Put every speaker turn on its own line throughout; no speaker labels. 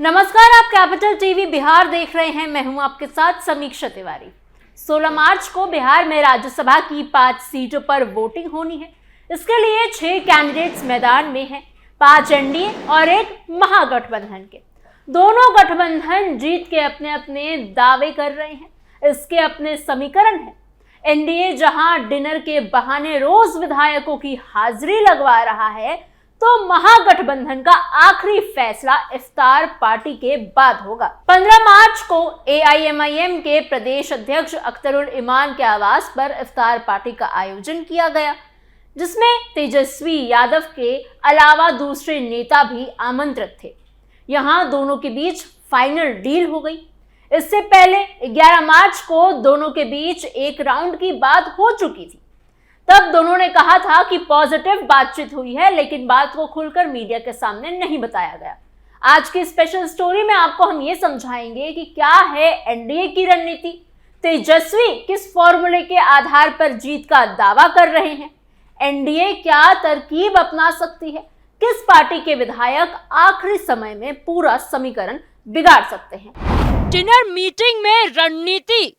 नमस्कार, आप capital TV Bihar देख रहे हैं। मैं हूं आपके साथ समीक्षा तिवारी। 16 मार्च को बिहार में राज्यसभा की 5 सीटों पर वोटिंग होनी है। इसके लिए 6 कैंडिडेट्स मैदान में हैं, 5 एनडीए और 1 महागठबंधन के। दोनों गठबंधन जीत के अपने अपने दावे कर रहे हैं। इसके अपने समीकरण हैं। एनडीए जहां डिनर के बहाने रोज विधायकों की हाजिरी लगवा रहा है, तो महागठबंधन का आखिरी फैसला इफ्तार पार्टी के बाद होगा। 15 मार्च को एआईएमआईएम के प्रदेश अध्यक्ष अख्तरुल इमान के आवास पर इफ्तार पार्टी का आयोजन किया गया, जिसमें तेजस्वी यादव के अलावा दूसरे नेता भी आमंत्रित थे। यहां दोनों के बीच फाइनल डील हो गई। इससे पहले 11 मार्च को दोनों के बीच एक राउंड की बात हो चुकी थी। तब दोनों ने कहा था कि पॉजिटिव बातचीत हुई है, लेकिन बात को खुलकर मीडिया के सामने नहीं बताया गया। आज की स्पेशल स्टोरी में आपको हम ये समझाएंगे कि क्या है एनडीए की रणनीति, तेजस्वी किस फॉर्मूले के आधार पर जीत का दावा कर रहे हैं, एनडीए क्या तरकीब अपना सकती है, किस पार्टी के विधायक आखिरी समय में पूरा समीकरण बिगाड़ सकते हैं।
डिनर मीटिंग में रणनीति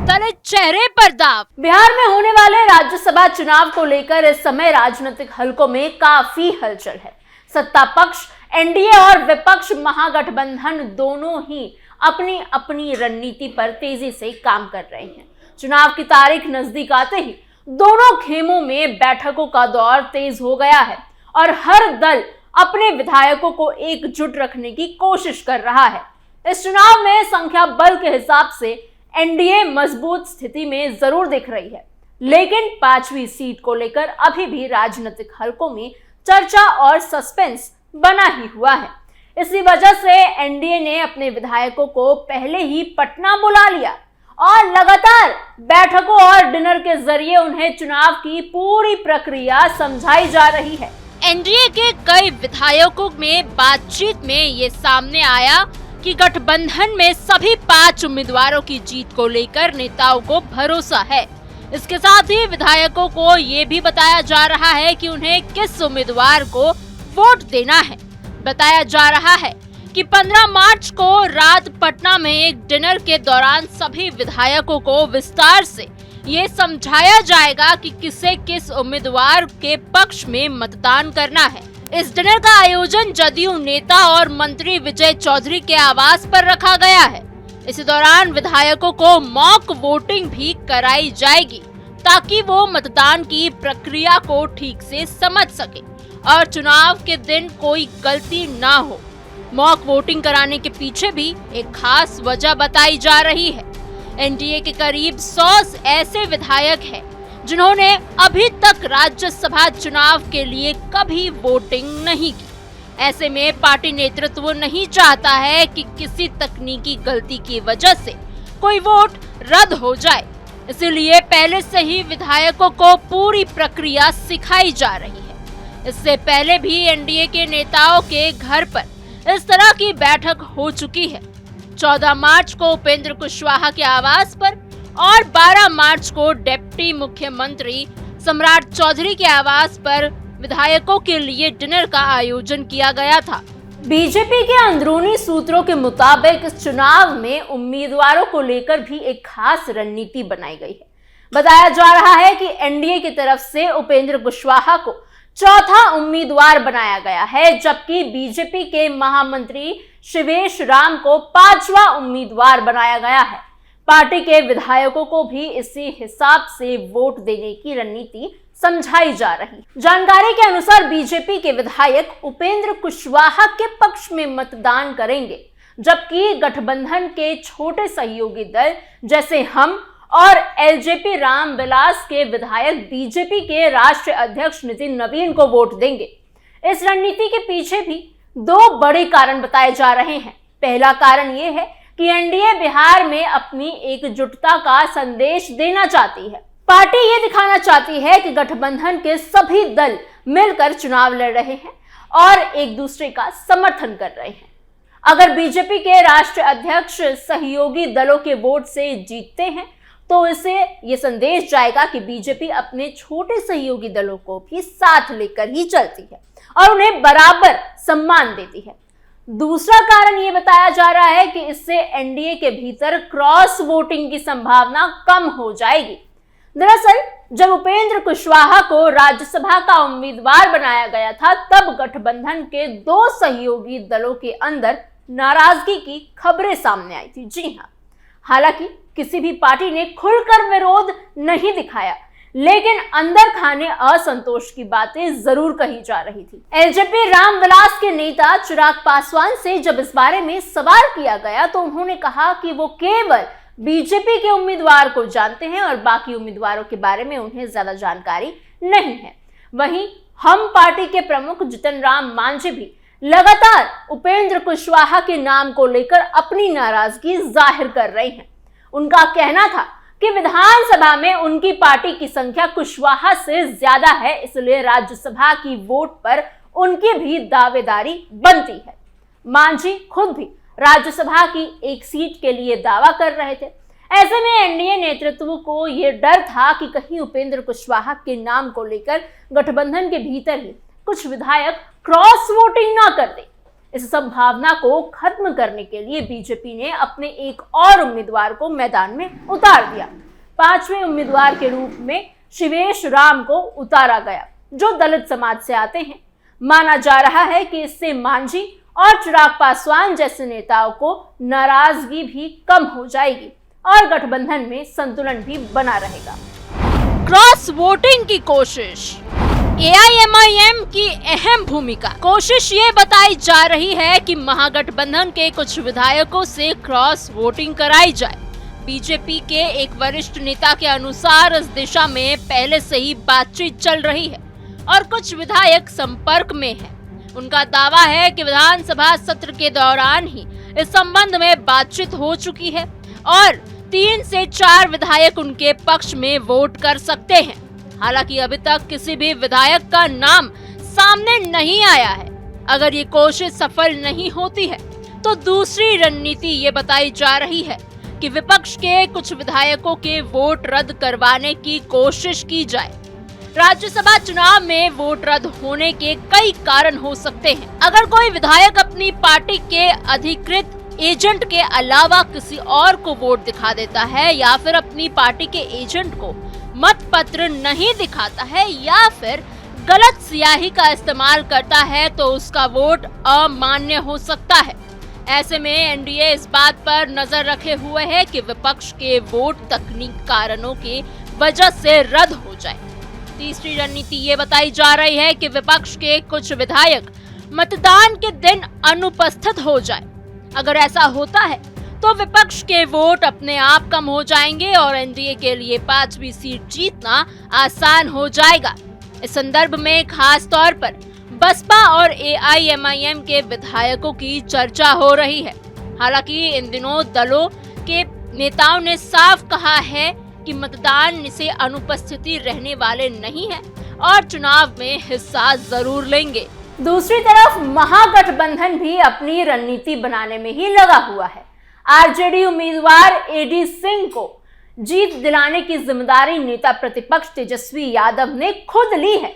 तले चेहरे पर दाव।
बिहार में होने वाले राज्यसभा चुनाव को लेकर इस समय राजनीतिक हलकों में काफी हलचल है। सत्ता पक्ष एनडीए और विपक्ष महागठबंधन दोनों ही अपनी अपनी रणनीति पर तेजी से काम कर रहे हैं। चुनाव की तारीख नजदीक आते ही दोनों खेमों में बैठकों का दौर तेज हो गया है और हर दल अपने विधायकों को एकजुट रखने की कोशिश कर रहा है। इस चुनाव में संख्या बल के हिसाब से एनडीए मजबूत स्थिति में जरूर दिख रही है, लेकिन 5वीं सीट को लेकर अभी भी राजनीतिक हलकों में चर्चा और सस्पेंस बना ही हुआ है। इसी वजह से एनडीए ने अपने विधायकों को पहले ही पटना बुला लिया और लगातार बैठकों और डिनर के जरिए उन्हें चुनाव की पूरी प्रक्रिया समझाई जा रही है।
एनडीए के कई विधायकों में बातचीत में ये सामने आया कि गठबंधन में सभी 5 उम्मीदवारों की जीत को लेकर नेताओं को भरोसा है। इसके साथ ही विधायकों को ये भी बताया जा रहा है कि उन्हें किस उम्मीदवार को वोट देना है। बताया जा रहा है कि 15 मार्च को रात पटना में एक डिनर के दौरान सभी विधायकों को विस्तार से ये समझाया जाएगा कि किसे किस उम्मीदवार के पक्ष में मतदान करना है। इस डिनर का आयोजन जदयू नेता और मंत्री विजय चौधरी के आवास पर रखा गया है। इसी दौरान विधायकों को मॉक वोटिंग भी कराई जाएगी, ताकि वो मतदान की प्रक्रिया को ठीक से समझ सके और चुनाव के दिन कोई गलती ना हो। मॉक वोटिंग कराने के पीछे भी एक खास वजह बताई जा रही है। एनडीए के करीब 100 ऐसे विधायक हैं जिन्होंने अभी तक राज्यसभा चुनाव के लिए कभी वोटिंग नहीं की। ऐसे में पार्टी नेतृत्व नहीं चाहता है कि किसी तकनीकी गलती की वजह से कोई वोट रद्द हो जाए, इसलिए पहले से ही विधायकों को पूरी प्रक्रिया सिखाई जा रही है। इससे पहले भी एनडीए के नेताओं के घर पर इस तरह की बैठक हो चुकी है। 14 मार्च को उपेंद्र कुशवाहा के आवास पर और 12 मार्च को डिप्टी मुख्यमंत्री सम्राट चौधरी के आवास पर विधायकों के लिए डिनर का आयोजन किया गया था।
बीजेपी के अंदरूनी सूत्रों के मुताबिक इस चुनाव में उम्मीदवारों को लेकर भी एक खास रणनीति बनाई गई है। बताया जा रहा है कि एनडीए की तरफ से उपेंद्र कुशवाहा को चौथा उम्मीदवार बनाया गया है, जबकि बीजेपी के महामंत्री शिवेश राम को 5वां उम्मीदवार बनाया गया है। पार्टी के विधायकों को भी इसी हिसाब से वोट देने की रणनीति समझाई जा रही। जानकारी के अनुसार बीजेपी के विधायक उपेंद्र कुशवाहा के पक्ष में मतदान करेंगे, जबकि गठबंधन के छोटे सहयोगी दल जैसे हम और एलजेपी रामविलास के विधायक बीजेपी के राष्ट्रीय अध्यक्ष नितिन नवीन को वोट देंगे। इस रणनीति के पीछे भी 2 बड़े कारण बताए जा रहे हैं। पहला कारण ये है कि एनडीए बिहार में अपनी एकजुटता का संदेश देना चाहती है। पार्टी ये दिखाना चाहती है कि गठबंधन के सभी दल मिलकर चुनाव लड़ रहे हैं और एक दूसरे का समर्थन कर रहे हैं। अगर बीजेपी के राष्ट्रीय अध्यक्ष सहयोगी दलों के वोट से जीतते हैं, तो इसे ये संदेश जाएगा कि बीजेपी अपने छोटे सहयोगी दलों को भी साथ लेकर ही चलती है और उन्हें बराबर सम्मान देती है। दूसरा कारण ये बताया जा रहा है कि इससे एनडीए के भीतर क्रॉस वोटिंग की संभावना कम हो जाएगी। दरअसल जब उपेंद्र कुशवाहा को राज्यसभा का उम्मीदवार बनाया गया था, तब गठबंधन के दो सहयोगी दलों के अंदर नाराजगी की खबरें सामने आई थी। जी हाँ, हालांकि किसी भी पार्टी ने खुलकर विरोध नहीं दिखाया, लेकिन अंदर खाने असंतोष की बातें जरूर कही जा रही थी। एलजेपी रामविलास के नेता चिराग पासवान से जब इस बारे में सवाल किया गया तो उन्होंने कहा कि वो केवल बीजेपी के उम्मीदवार को जानते हैं और बाकी उम्मीदवारों के बारे में उन्हें ज्यादा जानकारी नहीं है। वहीं हम पार्टी के प्रमुख जितन राम मांझी भी लगातार उपेंद्र कुशवाहा के नाम को लेकर अपनी नाराजगी जाहिर कर रहे हैं। उनका कहना था कि विधानसभा में उनकी पार्टी की संख्या कुशवाहा से ज्यादा है, इसलिए राज्यसभा की वोट पर उनकी भी दावेदारी बनती है। मांझी खुद भी राज्यसभा की एक सीट के लिए दावा कर रहे थे। ऐसे में एनडीए नेतृत्व को यह डर था कि कहीं उपेंद्र कुशवाहा के नाम को लेकर गठबंधन के भीतर ही कुछ विधायक क्रॉस वोटिंग ना कर दे। इस संभावना को खत्म करने के लिए बीजेपी ने अपने एक और उम्मीदवार को मैदान में उतार दिया। पांचवें उम्मीदवार के रूप में शिवेश राम को उतारा गया, जो दलित समाज से आते हैं। माना जा रहा है कि इससे मांझी और चिराग पासवान जैसे नेताओं को नाराजगी भी कम हो जाएगी और गठबंधन में संतुलन भी बना रहेगा।
क्रॉस वोटिंग की कोशिश, एआईएमआईएम की अहम भूमिका। कोशिश ये बताई जा रही है कि महागठबंधन के कुछ विधायकों से क्रॉस वोटिंग कराई जाए। बीजेपी के एक वरिष्ठ नेता के अनुसार इस दिशा में पहले से ही बातचीत चल रही है और कुछ विधायक संपर्क में हैं। उनका दावा है कि विधानसभा सत्र के दौरान ही इस संबंध में बातचीत हो चुकी है और 3 से 4 विधायक उनके पक्ष में वोट कर सकते हैं। हालांकि अभी तक किसी भी विधायक का नाम सामने नहीं आया है। अगर ये कोशिश सफल नहीं होती है तो दूसरी रणनीति ये बताई जा रही है कि विपक्ष के कुछ विधायकों के वोट रद्द करवाने की कोशिश की जाए। राज्यसभा चुनाव में वोट रद्द होने के कई कारण हो सकते हैं। अगर कोई विधायक अपनी पार्टी के अधिकृत एजेंट के अलावा किसी और को वोट दिखा देता है या फिर अपनी पार्टी के एजेंट को मत पत्र नहीं दिखाता है या फिर गलत स्याही का इस्तेमाल करता है तो उसका वोट अमान्य हो सकता है। ऐसे में एनडीए इस बात पर नजर रखे हुए है कि विपक्ष के वोट तकनीकी कारणों की वजह से रद्द हो जाए। तीसरी रणनीति ये बताई जा रही है कि विपक्ष के कुछ विधायक मतदान के दिन अनुपस्थित हो जाए। अगर ऐसा होता है तो विपक्ष के वोट अपने आप कम हो जाएंगे और एनडीए के लिए 5वीं सीट जीतना आसान हो जाएगा। इस संदर्भ में खास तौर पर बसपा और एआईएमआईएम के विधायकों की चर्चा हो रही है। हालांकि इन दिनों दलों के नेताओं ने साफ कहा है कि मतदान से अनुपस्थिति रहने वाले नहीं है और चुनाव में हिस्सा जरूर लेंगे।
दूसरी तरफ महागठबंधन भी अपनी रणनीति बनाने में ही लगा हुआ है। आरजेडी उम्मीदवार एडी सिंह को जीत दिलाने की जिम्मेदारी नेता प्रतिपक्ष तेजस्वी यादव ने खुद ली है।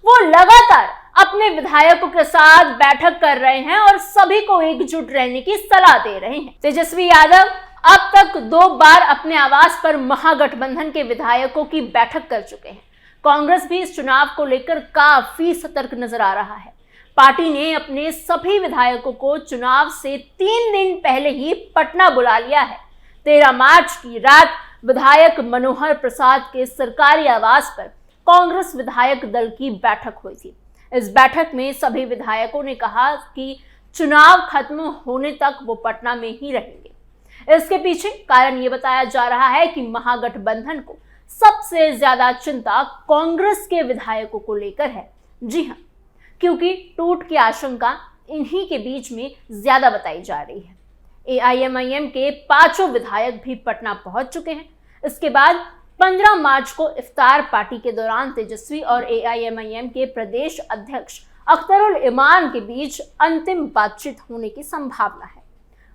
वो लगातार अपने विधायकों के साथ बैठक कर रहे हैं और सभी को एकजुट रहने की सलाह दे रहे हैं। तेजस्वी यादव अब तक 2 बार अपने आवास पर महागठबंधन के विधायकों की बैठक कर चुके हैं। कांग्रेस भी इस चुनाव को लेकर काफी सतर्क नजर आ रहा है। पार्टी ने अपने सभी विधायकों को चुनाव से 3 दिन पहले ही पटना बुला लिया है। 13 मार्च की रात विधायक मनोहर प्रसाद के सरकारी आवास पर कांग्रेस विधायक दल की बैठक हुई थी। इस बैठक में सभी विधायकों ने कहा कि चुनाव खत्म होने तक वो पटना में ही रहेंगे। इसके पीछे कारण ये बताया जा रहा है कि महागठबंधन को सबसे ज्यादा चिंता कांग्रेस के विधायकों को लेकर है। जी हाँ, क्योंकि टूट की आशंका इन्हीं के बीच में ज्यादा बताई जा रही है। एआईएमआईएम के 5 विधायक भी पटना पहुंच चुके हैं। इसके बाद 15 मार्च को इफ्तार पार्टी के दौरान तेजस्वी और एआईएमआईएम के प्रदेश अध्यक्ष अख्तरुल इमान के बीच अंतिम बातचीत होने की संभावना है।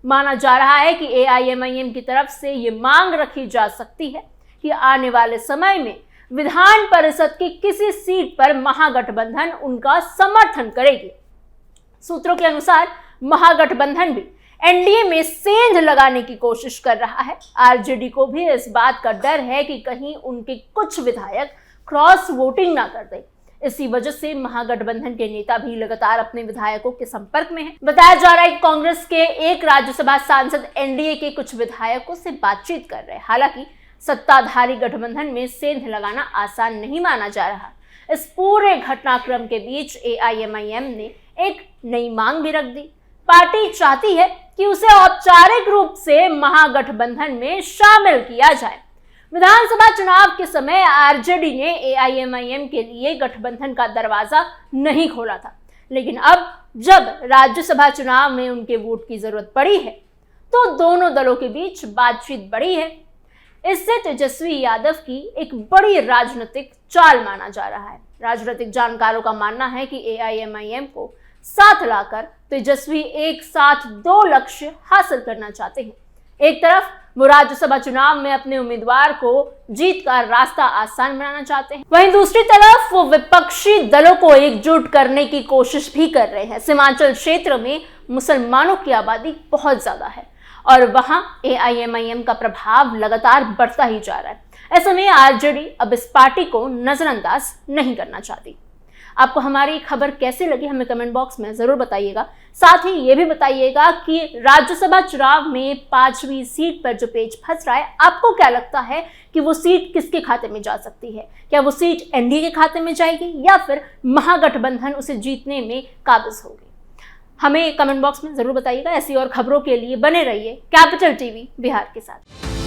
माना जा रहा है कि एआईएमआईएम की तरफ से ये मांग रखी जा सकती है कि आने वाले समय में विधान परिषद की किसी सीट पर महागठबंधन उनका समर्थन करेगी। सूत्रों के अनुसार महागठबंधन भी एनडीए में सेंध लगाने की कोशिश कर रहा है। आरजेडी को भी इस बात का डर है कि कहीं उनके कुछ विधायक क्रॉस वोटिंग ना कर दे। इसी वजह से महागठबंधन के नेता भी लगातार अपने विधायकों के संपर्क में हैं। बताया जा रहा है कि कांग्रेस के एक राज्यसभा सांसद एनडीए के कुछ विधायकों से बातचीत कर रहे हैं। हालांकि सत्ताधारी गठबंधन में सेंध लगाना आसान नहीं माना जा रहा। इस पूरे घटनाक्रम के बीच एआईएमआईएम ने एक नई मांग भी रख दी। पार्टी चाहती है कि उसे औपचारिक रूप से महागठबंधन में शामिल किया जाए। विधानसभा चुनाव के समय आरजेडी ने एआईएमआईएम के लिए गठबंधन का दरवाजा नहीं खोला था, लेकिन अब जब राज्यसभा चुनाव में उनके वोट की जरूरत पड़ी है तो दोनों दलों के बीच बातचीत बढ़ी है। इससे तेजस्वी यादव की एक बड़ी राजनीतिक चाल माना जा रहा है। राजनीतिक जानकारों का मानना है कि एआईएमआईएम को साथ लाकर तेजस्वी एक साथ दो लक्ष्य हासिल करना चाहते हैं। एक तरफ वो राज्यसभा चुनाव में अपने उम्मीदवार को जीत का रास्ता आसान बनाना चाहते हैं, वहीं दूसरी तरफ वो विपक्षी दलों को एकजुट करने की कोशिश भी कर रहे हैं। सीमांचल क्षेत्र में मुसलमानों की आबादी बहुत ज्यादा है और वहां एआईएमआईएम का प्रभाव लगातार बढ़ता ही जा रहा है। ऐसे में आरजेडी अब इस पार्टी को नजरअंदाज नहीं करना चाहती। आपको हमारी खबर कैसी लगी हमें कमेंट बॉक्स में जरूर बताइएगा। साथ ही ये भी बताइएगा कि राज्यसभा चुनाव में 5वीं सीट पर जो पेच फंस रहा है, आपको क्या लगता है कि वो सीट किसके खाते में जा सकती है? क्या वो सीट एनडीए के खाते में जाएगी या फिर महागठबंधन उसे जीतने में काबिज होगी? हमें कमेंट बॉक्स में जरूर बताइएगा। ऐसी और खबरों के लिए बने रहिए कैपिटल टीवी बिहार के साथ।